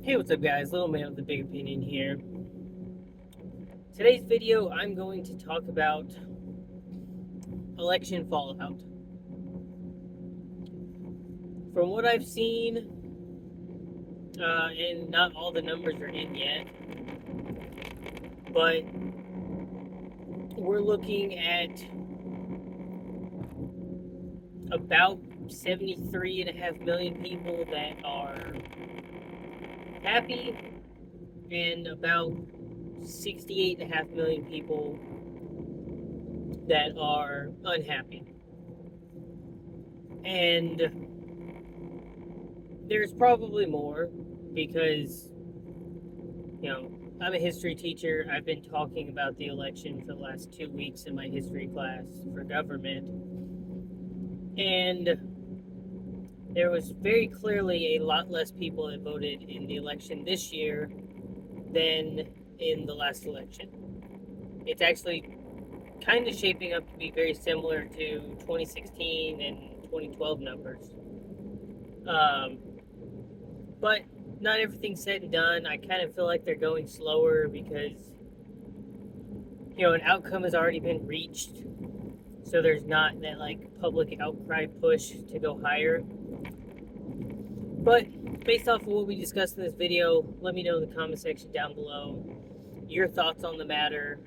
Hey, what's up, guys? Little man with a big opinion here. Today's video, I'm going to talk about election fallout. From what I've seen, and not all the numbers are in yet, but we're looking at about 73.5 million people that are happy, and about 68.5 million people that are unhappy. And there's probably more because, I'm a history teacher. I've been talking about the election for the last 2 weeks in my history class for government. And there was very clearly a lot less people that voted in the election this year than in the last election. It's actually kind of shaping up to be very similar to 2016 and 2012 numbers. But not everything's said and done. I kind of feel like they're going slower because, an outcome has already been reached. So there's not that public outcry push to go higher. But based off of what we discussed in this video, let me know in the comment section down below your thoughts on the matter.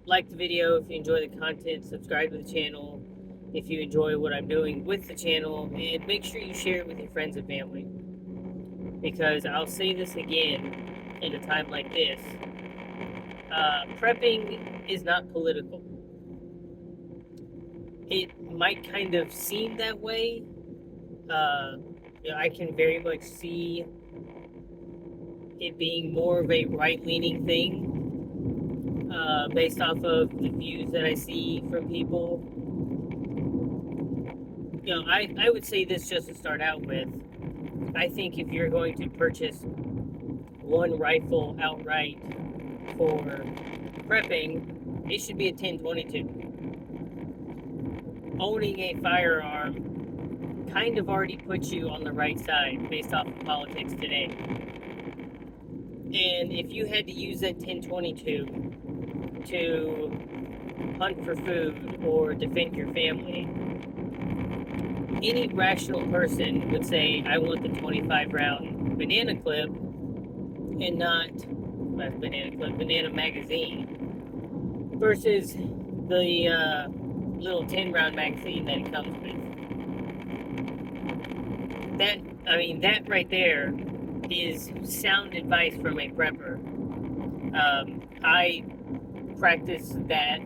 Like the video if you enjoy the content, subscribe to the channel if you enjoy what I'm doing with the channel, and make sure you share it with your friends and family. Because I'll say this again in a time like this, prepping is not political. It might kind of seem that way. I can very much see it being more of a right-leaning thing, based off of the views that I see from people. I would say this just to start out with. I think if you're going to purchase one rifle outright for prepping, it should be a 10/22. Owning a firearm kind of already puts you on the right side based off of politics today. And if you had to use that 10/22 to hunt for food or defend your family, any rational person would say, I want the 25 round banana clip and not banana magazine versus the little 10 round magazine that it comes with. That right there is sound advice from a prepper. I practice that.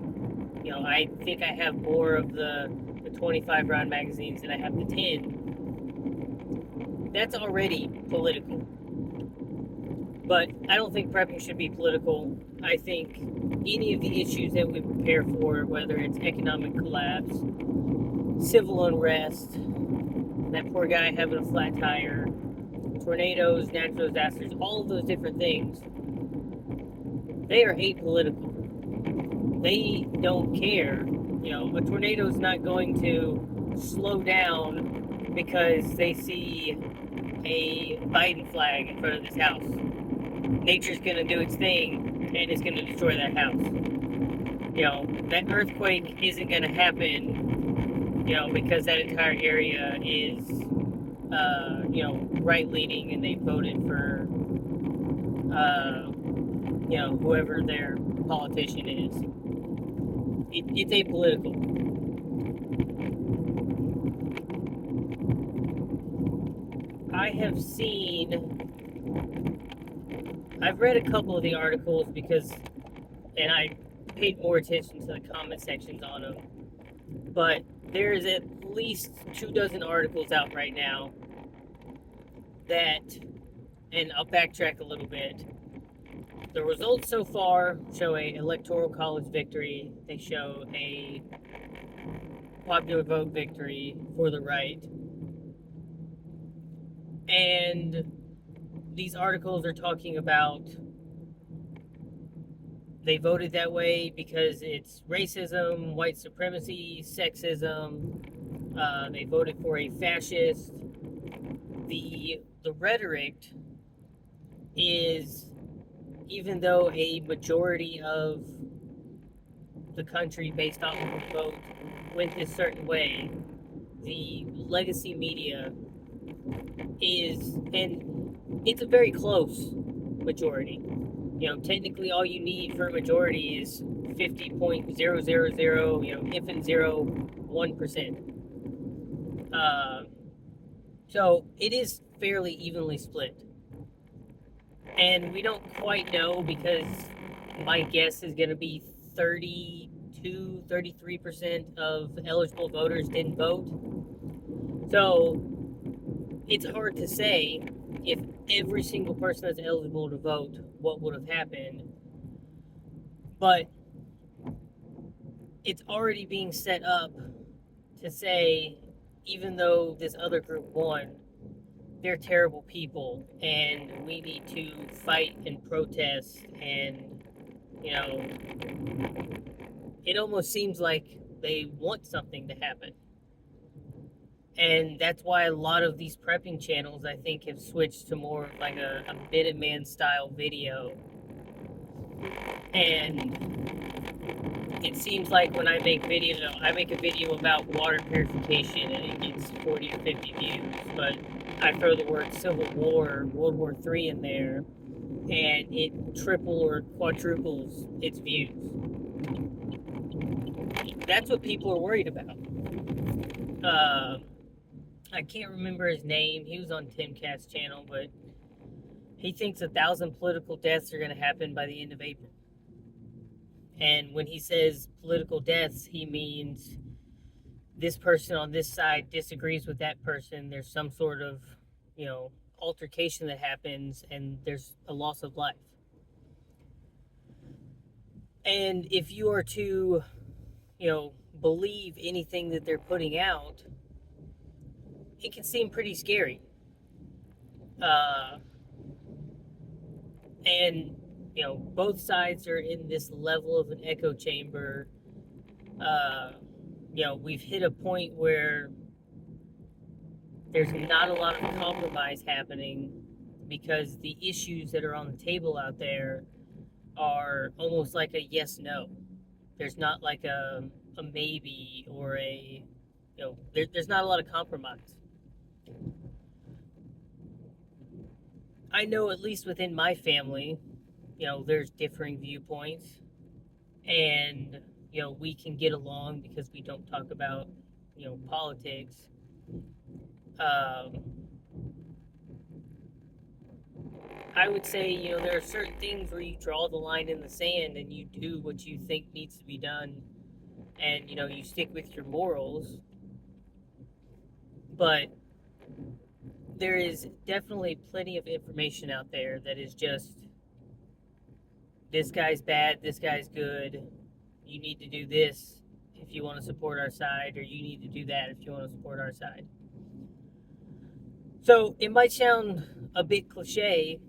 I think I have more of the 25 round magazines than I have the 10. That's already political. But I don't think prepping should be political. I think any of the issues that we prepare for, whether it's economic collapse, civil unrest, that poor guy having a flat tire, tornadoes, natural disasters, all of those different things, they are apolitical. They don't care. A tornado is not going to slow down because they see a Biden flag in front of this house. Nature's going to do its thing, and it's going to destroy that house. That earthquake isn't going to happen, because that entire area is, right-leaning, and they voted for, whoever their politician is. It's apolitical. I've read a couple of the articles and I paid more attention to the comment sections on them, but there's at least 24 articles out right now and I'll backtrack a little bit. The results so far show a electoral college victory. They show a popular vote victory for the right. And these articles are talking about they voted that way because it's racism, white supremacy, sexism. They voted for a fascist. the rhetoric is, even though a majority of the country based off of the vote went this certain way, the legacy media is, and it's a very close majority. Technically all you need for a majority is 50.000, if and 0.1%. So it is fairly evenly split. And we don't quite know, because my guess is going to be 33% of eligible voters didn't vote. So it's hard to say if every single person that's eligible to vote, what would have happened. But it's already being set up to say, even though this other group won, they're terrible people and we need to fight and protest. And, it almost seems like they want something to happen. And that's why a lot of these prepping channels, I think, have switched to more of like a Minuteman style video. And it seems like when I make a video about water purification and it gets 40 or 50 views, but I throw the word Civil War, World War III in there, and it triple or quadruples its views. That's what people are worried about. I can't remember his name. He was on Timcast's channel, but he thinks 1,000 political deaths are going to happen by the end of April. And when he says political deaths, he means this person on this side disagrees with that person. There's some sort of, altercation that happens, and there's a loss of life. And if you are to, believe anything that they're putting out, it can seem pretty scary. And both sides are in this level of an echo chamber. We've hit a point where there's not a lot of compromise happening, because the issues that are on the table out there are almost like a yes no. There's not like a maybe or a there's not a lot of compromise. I know, at least within my family, there's differing viewpoints, and we can get along because we don't talk about politics. I would say, there are certain things where you draw the line in the sand and you do what you think needs to be done, and you stick with your morals. But there is definitely plenty of information out there that is just, this guy's bad, this guy's good, you need to do this if you want to support our side, or you need to do that if you want to support our side. So it might sound a bit cliche,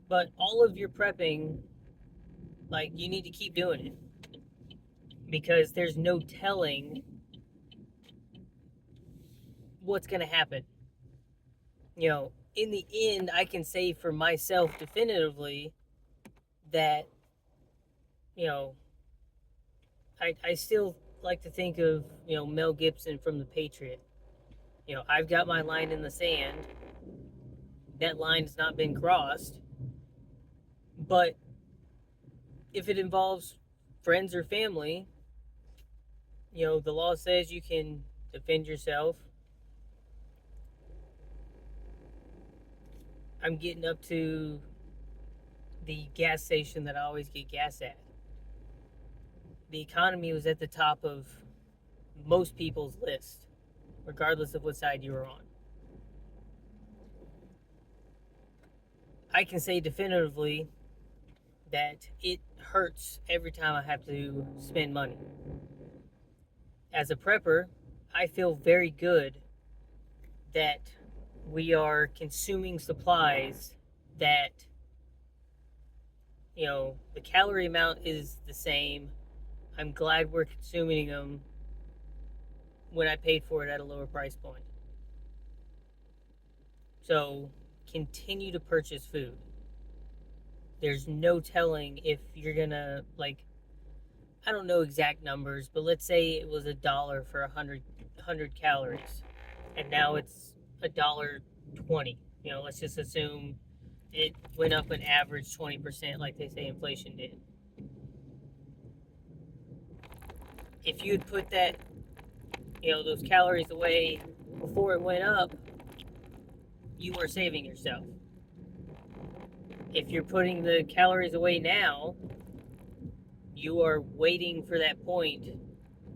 but all of your prepping, you need to keep doing it, because there's no telling what's going to happen. In the end, I can say for myself definitively that, I still like to think of, Mel Gibson from The Patriot. I've got my line in the sand. That line's not been crossed. But if it involves friends or family, the law says you can defend yourself. I'm getting up to the gas station that I always get gas at. The economy was at the top of most people's list, regardless of what side you were on. I can say definitively that it hurts every time I have to spend money. As a prepper, I feel very good that we are consuming supplies that, the calorie amount is the same. I'm glad we're consuming them when I paid for it at a lower price point. So continue to purchase food. There's no telling if you're gonna, like, I don't know exact numbers, but let's say it was $1 for 100 calories, and now it's $1.20. Let's just assume it went up an average 20%, like they say inflation did. If you had put those calories away before it went up, you were saving yourself. If you're putting the calories away now, you are waiting for that point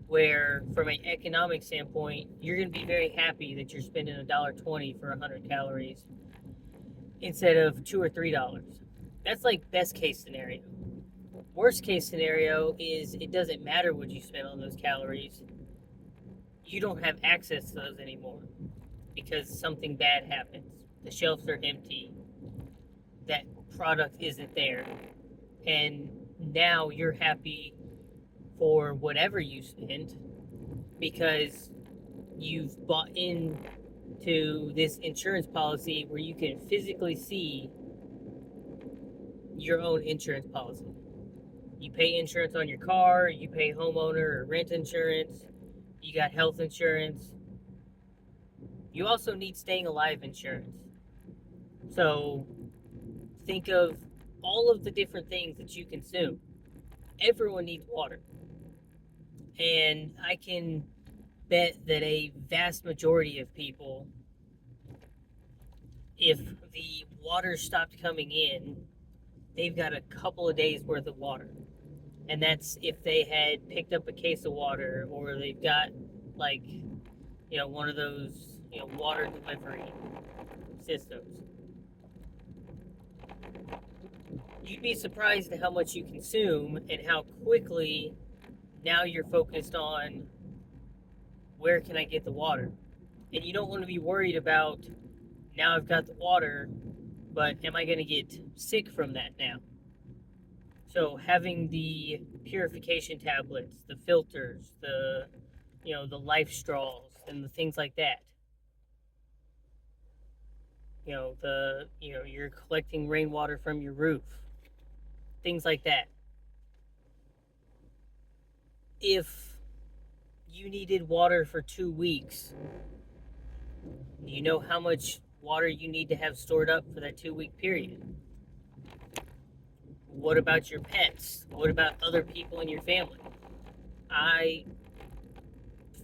where, from an economic standpoint, you're going to be very happy that you're spending $1.20 for 100 calories instead of $2 or $3. That's like best case scenario. Worst case scenario is it doesn't matter what you spend on those calories. You don't have access to those anymore because something bad happens. The shelves are empty. That product isn't there. And now you're happy for whatever you spent because you've bought into this insurance policy where you can physically see your own insurance policy. You pay insurance on your car, you pay homeowner or rent insurance, you got health insurance. You also need staying alive insurance. So think of all of the different things that you consume. Everyone needs water. And I can bet that a vast majority of people, if the water stopped coming in, they've got a couple of days worth of water. And that's if they had picked up a case of water or they've got, like, one of those, water delivery systems. You'd be surprised at how much you consume and how quickly now you're focused on where can I get the water. And you don't want to be worried about, now I've got the water, but am I going to get sick from that now? So having the purification tablets, the filters, the life straws and the things like that. You're collecting rainwater from your roof. Things like that. If you needed water for 2 weeks, do you know how much water you need to have stored up for that 2-week period? What about your pets? What about other people in your family? I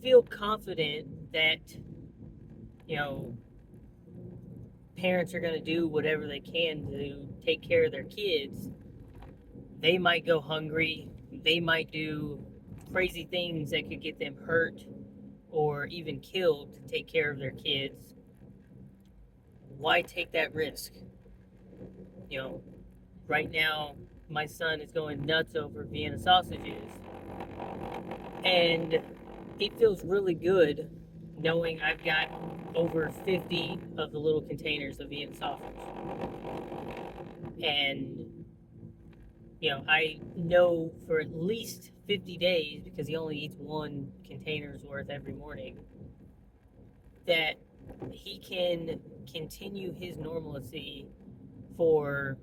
feel confident that, parents are going to do whatever they can to take care of their kids. They might go hungry. They might do crazy things that could get them hurt or even killed to take care of their kids. Why take that risk? Right now, my son is going nuts over Vienna sausages. And it feels really good knowing I've got over 50 of the little containers of Vienna sausage. And, I know for at least 50 days, because he only eats one container's worth every morning, that he can continue his normalcy for,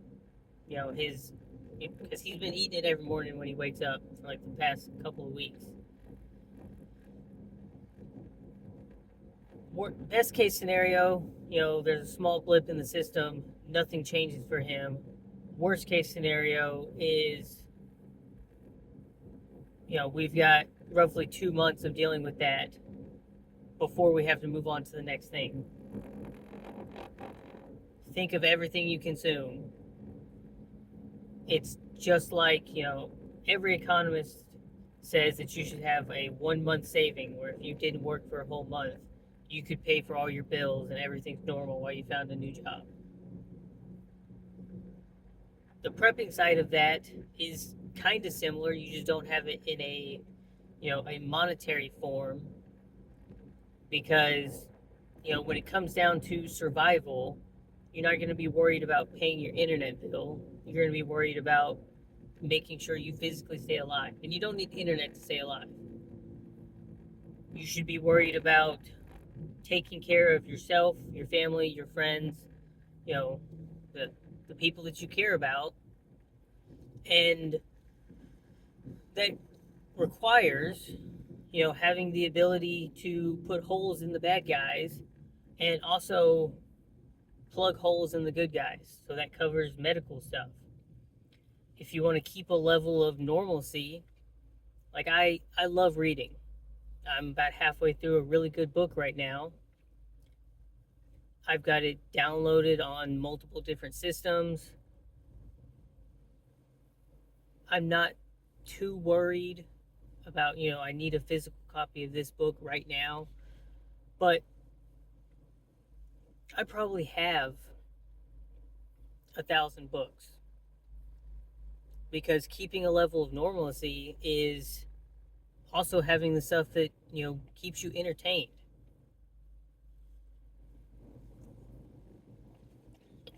his, because he's been eating it every morning when he wakes up for like the past couple of weeks. Best case scenario, there's a small blip in the system, nothing changes for him. Worst case scenario is, we've got roughly 2 months of dealing with that before we have to move on to the next thing. Think of everything you consume. It's just like, every economist says that you should have a 1 month saving where if you didn't work for a whole month, you could pay for all your bills and everything's normal while you found a new job. The prepping side of that is kind of similar. You just don't have it in a monetary form because, when it comes down to survival, you're not going to be worried about paying your internet bill. You're going to be worried about making sure you physically stay alive. And you don't need internet to stay alive. You should be worried about taking care of yourself, your family, your friends, you know, the the people that you care about, and that requires, having the ability to put holes in the bad guys and also plug holes in the good guys. So that covers medical stuff. If you want to keep a level of normalcy, like I love reading. I'm about halfway through a really good book right now. I've got it downloaded on multiple different systems. I'm not too worried about, I need a physical copy of this book right now, but I probably have 1,000 books because keeping a level of normalcy is also having the stuff that, keeps you entertained.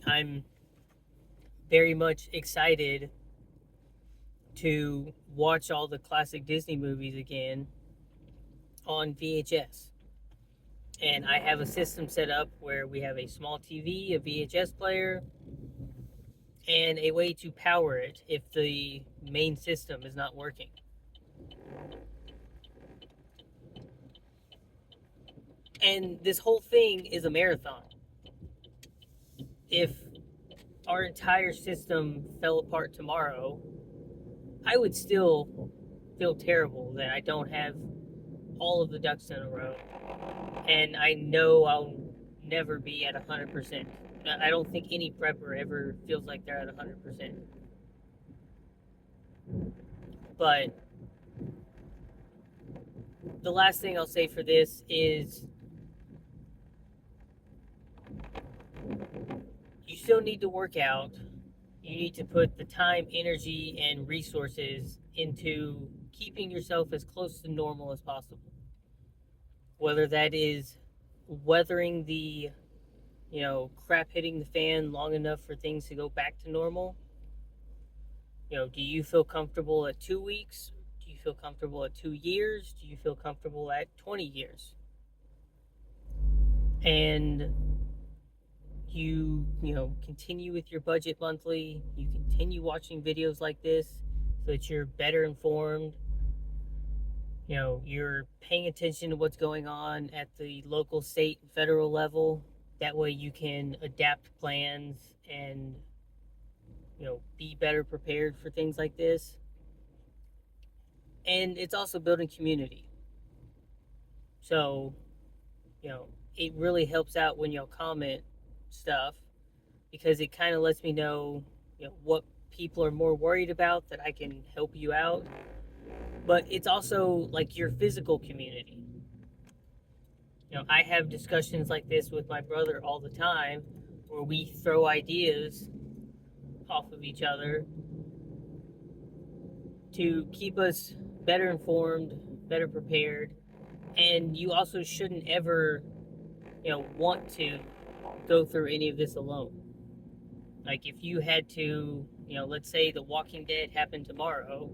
I'm very much excited to watch all the classic Disney movies again on VHS. And I have a system set up where we have a small TV, a VHS player, and a way to power it if the main system is not working. And this whole thing is a marathon. If our entire system fell apart tomorrow, I would still feel terrible that I don't have all of the ducks in a row. And I know I'll never be at 100%. I don't think any prepper ever feels like they're at 100%. But the last thing I'll say for this is you still need to work out. You need to put the time, energy, and resources into keeping yourself as close to normal as possible. Whether that is weathering the, crap hitting the fan long enough for things to go back to normal. Do you feel comfortable at 2 weeks? Do you feel comfortable at 2 years? Do you feel comfortable at 20 years? And you continue with your budget monthly. You continue watching videos like this so that you're better informed. You're paying attention to what's going on at the local, state, and federal level. That way you can adapt plans and be better prepared for things like this. And it's also building community. So, it really helps out when y'all comment stuff because it kind of lets me know, what people are more worried about that I can help you out. But it's also like your physical community. I have discussions like this with my brother all the time where we throw ideas off of each other to keep us better informed, better prepared. And you also shouldn't ever, want to go through any of this alone. Like if you had to, let's say The Walking Dead happened tomorrow,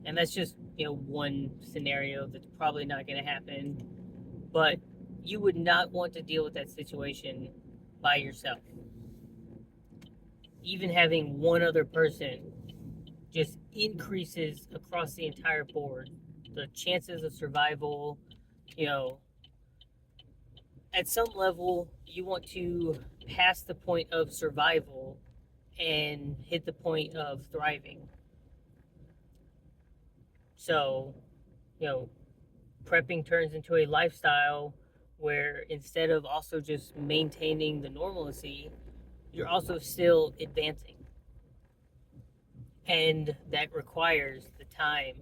and that's just, one scenario that's probably not going to happen, but you would not want to deal with that situation by yourself. Even having one other person just increases across the entire board the chances of survival. You know, at some level, you want to pass the point of survival and hit the point of thriving. So, you know, prepping turns into a lifestyle where instead of also just maintaining the normalcy, you're also still advancing. And that requires the time,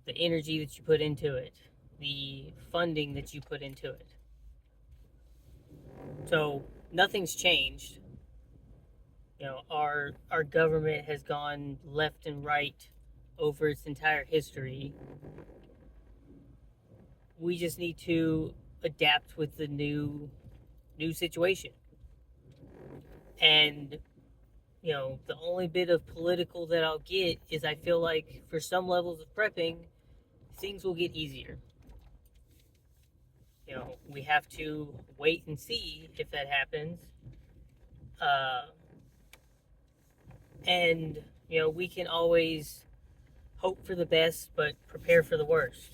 the energy that you put into it, the funding that you put into it. So nothing's changed. Our government has gone left and right over its entire history. We just need to adapt with the new situation. And the only bit of political that I'll get is I feel like for some levels of prepping, things will get easier. we have to wait and see if that happens. And we can always hope for the best, but prepare for the worst.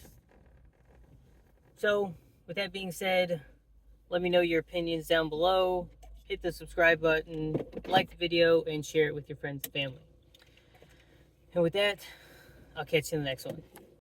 So, with that being said, let me know your opinions down below. Hit the subscribe button, like the video, and share it with your friends and family. And with that, I'll catch you in the next one.